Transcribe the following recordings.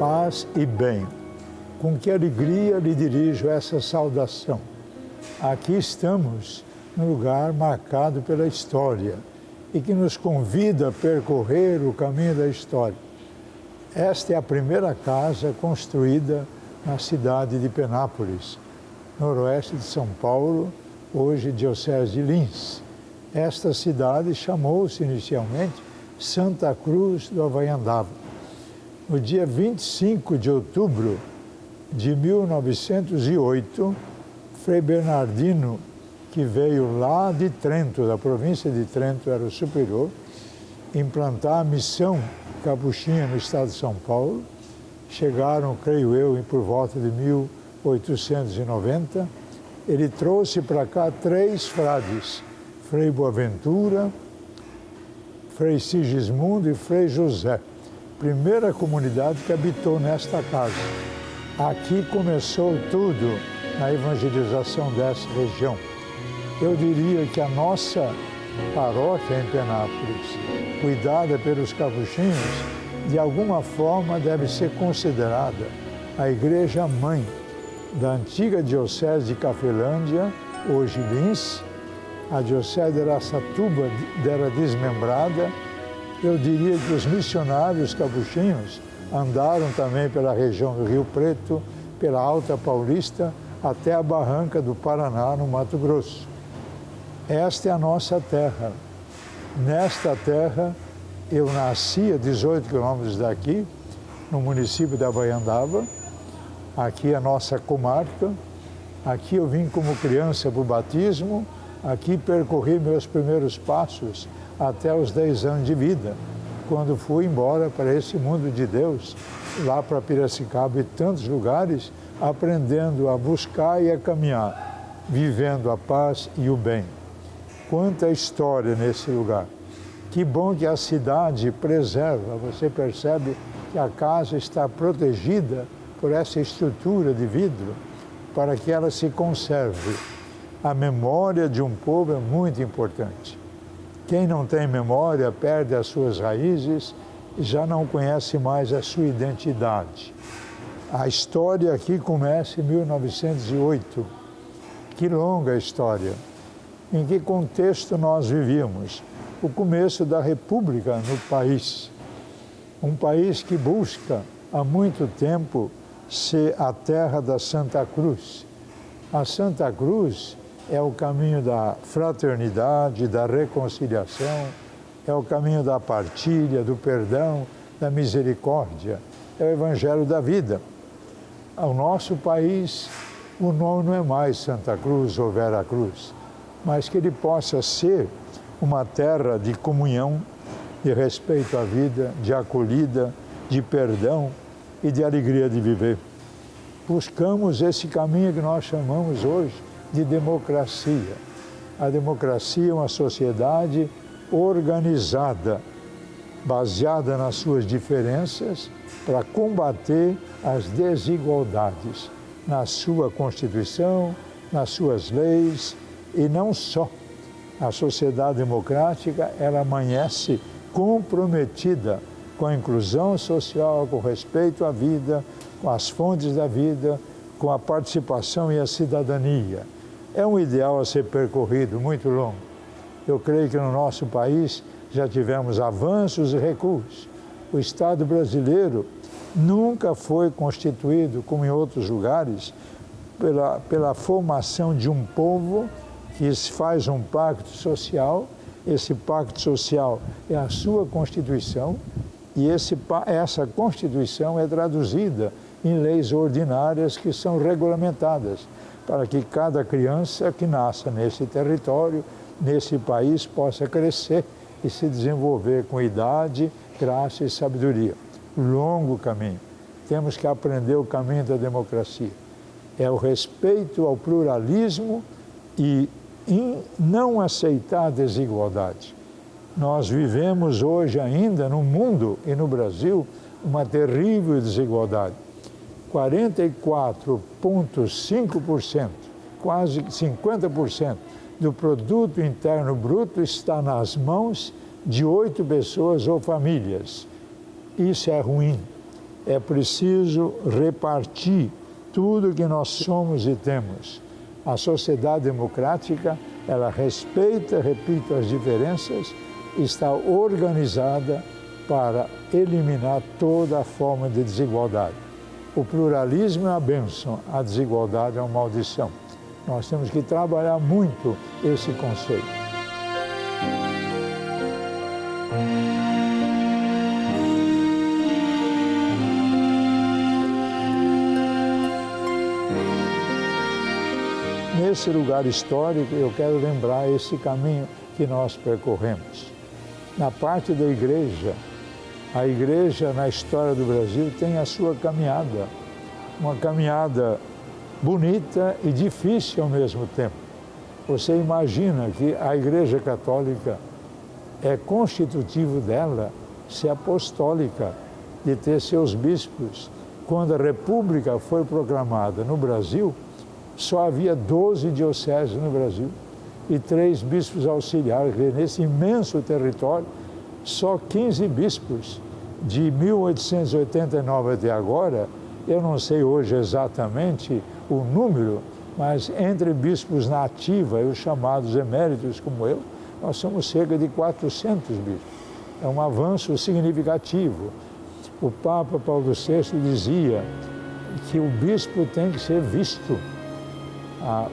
paz e bem. Com que alegria lhe dirijo essa saudação. Aqui estamos num lugar marcado pela história e que nos convida a percorrer o caminho da história. Esta é a primeira casa construída na cidade de Penápolis, noroeste de São Paulo, hoje Diocese de Lins. Esta cidade chamou-se inicialmente Santa Cruz do Havaiandava. No dia 25 de outubro de 1908, Frei Bernardino, que veio lá de Trento, da província de Trento, era o superior, implantar a missão capuchinha no estado de São Paulo. Chegaram, creio eu, por volta de 1890. Ele trouxe para cá 3 frades, Frei Boaventura, Frei Sigismundo e Frei José. Primeira comunidade que habitou nesta casa. Aqui começou tudo na evangelização dessa região. Eu diria que a nossa paróquia em Penápolis, cuidada pelos capuchinhos, de alguma forma deve ser considerada a igreja mãe da antiga diocese de Cafelândia, hoje Lins. A diocese de Araçatuba era desmembrada. Eu diria que os missionários capuchinhos andaram também pela região do Rio Preto, pela Alta Paulista, até a Barranca do Paraná, no Mato Grosso. Esta é a nossa terra. Nesta terra, eu nasci a 18 quilômetros daqui, no município de Havaiandava. Aqui é a nossa comarca. Aqui eu vim como criança para o batismo. Aqui percorri meus primeiros passos até os 10 anos de vida, quando fui embora para esse mundo de Deus, lá para Piracicaba e tantos lugares, aprendendo a buscar e a caminhar, vivendo a paz e o bem. Quanta história nesse lugar. Que bom que a cidade preserva, você percebe que a casa está protegida por essa estrutura de vidro para que ela se conserve. A memória de um povo é muito importante. Quem não tem memória perde as suas raízes e já não conhece mais a sua identidade. A história aqui começa em 1908. Que longa história! Em que contexto nós vivíamos? O começo da República no país. Um país que busca há muito tempo ser a terra da Santa Cruz. A Santa Cruz é o caminho da fraternidade, da reconciliação, é o caminho da partilha, do perdão, da misericórdia. É o Evangelho da vida. Ao nosso país, o nome não é mais Santa Cruz ou Vera Cruz, mas que ele possa ser uma terra de comunhão, de respeito à vida, de acolhida, de perdão e de alegria de viver. Buscamos esse caminho que nós chamamos hoje de democracia. A democracia é uma sociedade organizada, baseada nas suas diferenças, para combater as desigualdades na sua Constituição, nas suas leis, e não só. A sociedade democrática, ela amanhece comprometida com a inclusão social, com o respeito à vida, com as fontes da vida, com a participação e a cidadania. É um ideal a ser percorrido, muito longo. Eu creio que no nosso país já tivemos avanços e recuos. O Estado brasileiro nunca foi constituído, como em outros lugares, pela formação de um povo que faz um pacto social. Esse pacto social é a sua Constituição e essa Constituição é traduzida em leis ordinárias que são regulamentadas para que cada criança que nasça nesse território, nesse país, possa crescer e se desenvolver com idade, graça e sabedoria. Longo caminho. Temos que aprender o caminho da democracia. É o respeito ao pluralismo e não aceitar a desigualdade. Nós vivemos hoje ainda no mundo e no Brasil uma terrível desigualdade. 44,5%, quase 50% do produto interno bruto está nas mãos de 8 pessoas ou famílias. Isso é ruim. É preciso repartir tudo que nós somos e temos. A sociedade democrática, ela respeita, repito, as diferenças, está organizada para eliminar toda a forma de desigualdade. O pluralismo é uma bênção, a desigualdade é uma maldição. Nós temos que trabalhar muito esse conceito. Nesse lugar histórico, eu quero lembrar esse caminho que nós percorremos. Na parte da igreja, a igreja na história do Brasil tem a sua caminhada, uma caminhada bonita e difícil ao mesmo tempo. Você imagina que a Igreja Católica é constitutivo dela ser apostólica, de ter seus bispos. Quando a República foi proclamada no Brasil, só havia 12 dioceses no Brasil e 3 bispos auxiliares. Nesse imenso território, só 15 bispos. De 1889 até agora, eu não sei hoje exatamente o número, mas entre bispos na ativa e os chamados eméritos como eu, nós somos cerca de 400 bispos. É um avanço significativo. O Papa Paulo VI dizia que o bispo tem que ser visto.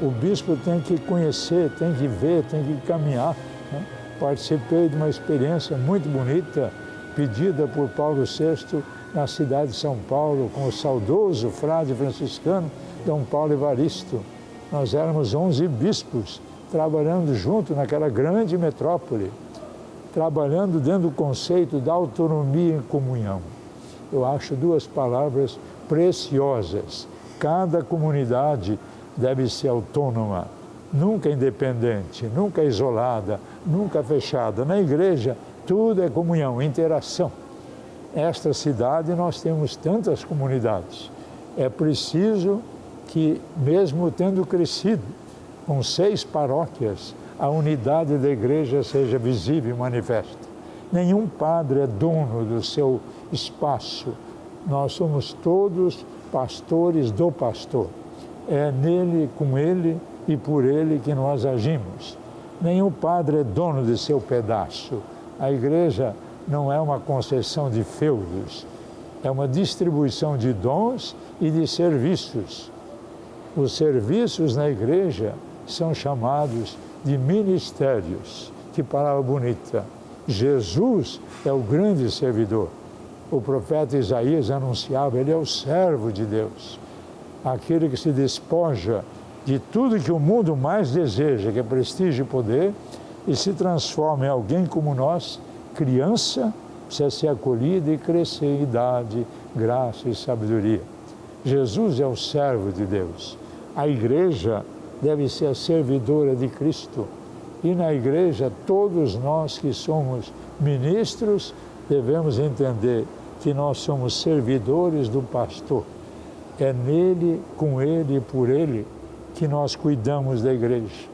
O bispo tem que conhecer, tem que ver, tem que caminhar. Né? Participei de uma experiência muito bonita, pedida por Paulo VI na cidade de São Paulo, com o saudoso frade franciscano Dom Paulo Evaristo. Nós éramos 11 bispos, trabalhando junto naquela grande metrópole, trabalhando dentro do conceito da autonomia em comunhão. Eu acho 2 palavras preciosas. Cada comunidade deve ser autônoma, nunca independente, nunca isolada, nunca fechada. Na igreja, tudo é comunhão, interação. Esta cidade nós temos tantas comunidades. É preciso que, mesmo tendo crescido com 6 paróquias, a unidade da igreja seja visível e manifesta. Nenhum padre é dono do seu espaço. Nós somos todos pastores do pastor. É nele, com ele e por ele que nós agimos. Nenhum padre é dono de seu pedaço. A igreja não é uma concessão de feudos, é uma distribuição de dons e de serviços. Os serviços na igreja são chamados de ministérios. Que palavra bonita! Jesus é o grande servidor. O profeta Isaías anunciava, ele é o servo de Deus. Aquele que se despoja de tudo que o mundo mais deseja, que é prestígio e poder, e se transforma em alguém como nós, criança, precisa ser acolhida e crescer em idade, graça e sabedoria. Jesus é o servo de Deus. A igreja deve ser a servidora de Cristo. E na igreja, todos nós que somos ministros, devemos entender que nós somos servidores do pastor. É nele, com ele e por ele que nós cuidamos da igreja.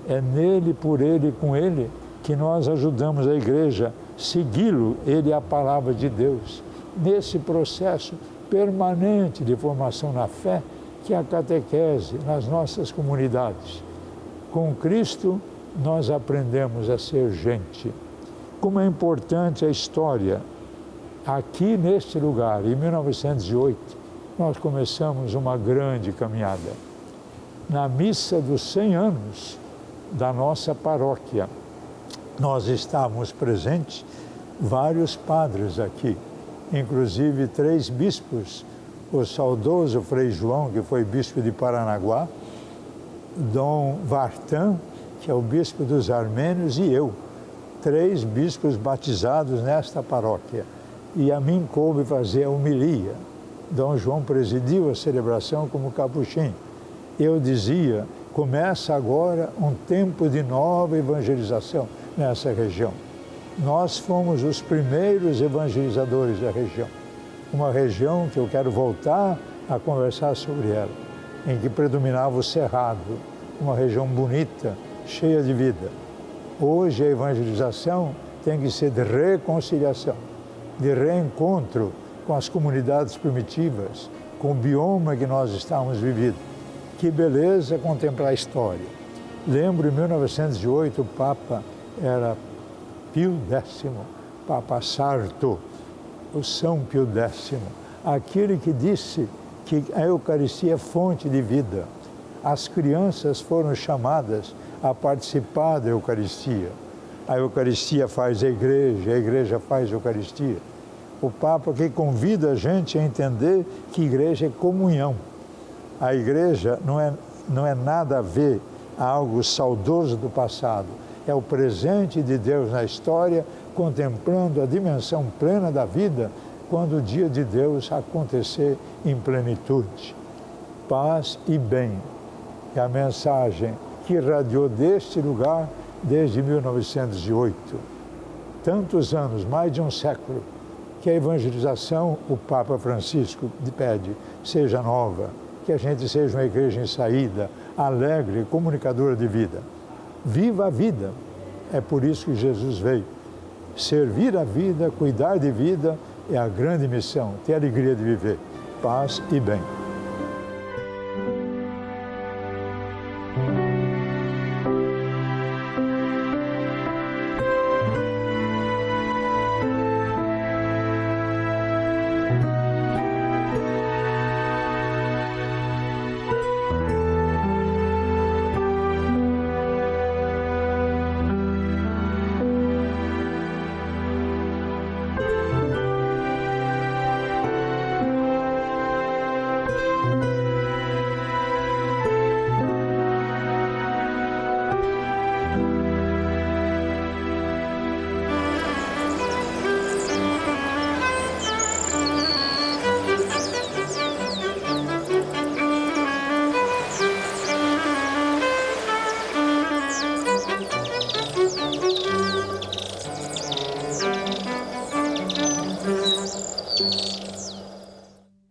É nele, por ele e com ele que nós ajudamos a igreja a segui-lo, ele é a palavra de Deus. Nesse processo permanente de formação na fé, que é a catequese nas nossas comunidades. Com Cristo, nós aprendemos a ser gente. Como é importante a história. Aqui neste lugar, em 1908, nós começamos uma grande caminhada. Na missa dos 100 anos da nossa paróquia, nós estávamos presentes, vários padres aqui, inclusive 3 bispos, o saudoso Frei João, que foi bispo de Paranaguá, Dom Vartan, que é o bispo dos armênios, e eu, 3 bispos batizados nesta paróquia. E a mim coube fazer a homilia. Dom João presidiu a celebração como capuchinho. Eu dizia, começa agora um tempo de nova evangelização nessa região. Nós fomos os primeiros evangelizadores da região. Uma região que eu quero voltar a conversar sobre ela, em que predominava o cerrado, uma região bonita, cheia de vida. Hoje a evangelização tem que ser de reconciliação, de reencontro com as comunidades primitivas, com o bioma que nós estávamos vivendo. Que beleza contemplar a história. Lembro, em 1908, o Papa era Pio X, Papa Sarto, o São Pio X, aquele que disse que a Eucaristia é fonte de vida. As crianças foram chamadas a participar da Eucaristia. A Eucaristia faz a igreja faz a Eucaristia. O Papa que convida a gente a entender que igreja é comunhão. A igreja não é nada a ver a algo saudoso do passado. É o presente de Deus na história, contemplando a dimensão plena da vida, quando o dia de Deus acontecer em plenitude. Paz e bem. É a mensagem que irradiou deste lugar desde 1908. Tantos anos, mais de um século, que a evangelização, o Papa Francisco pede, seja nova, que a gente seja uma igreja em saída, alegre, comunicadora de vida. Viva a vida! É por isso que Jesus veio. Servir a vida, cuidar de vida, é a grande missão, ter alegria de viver. Paz e bem.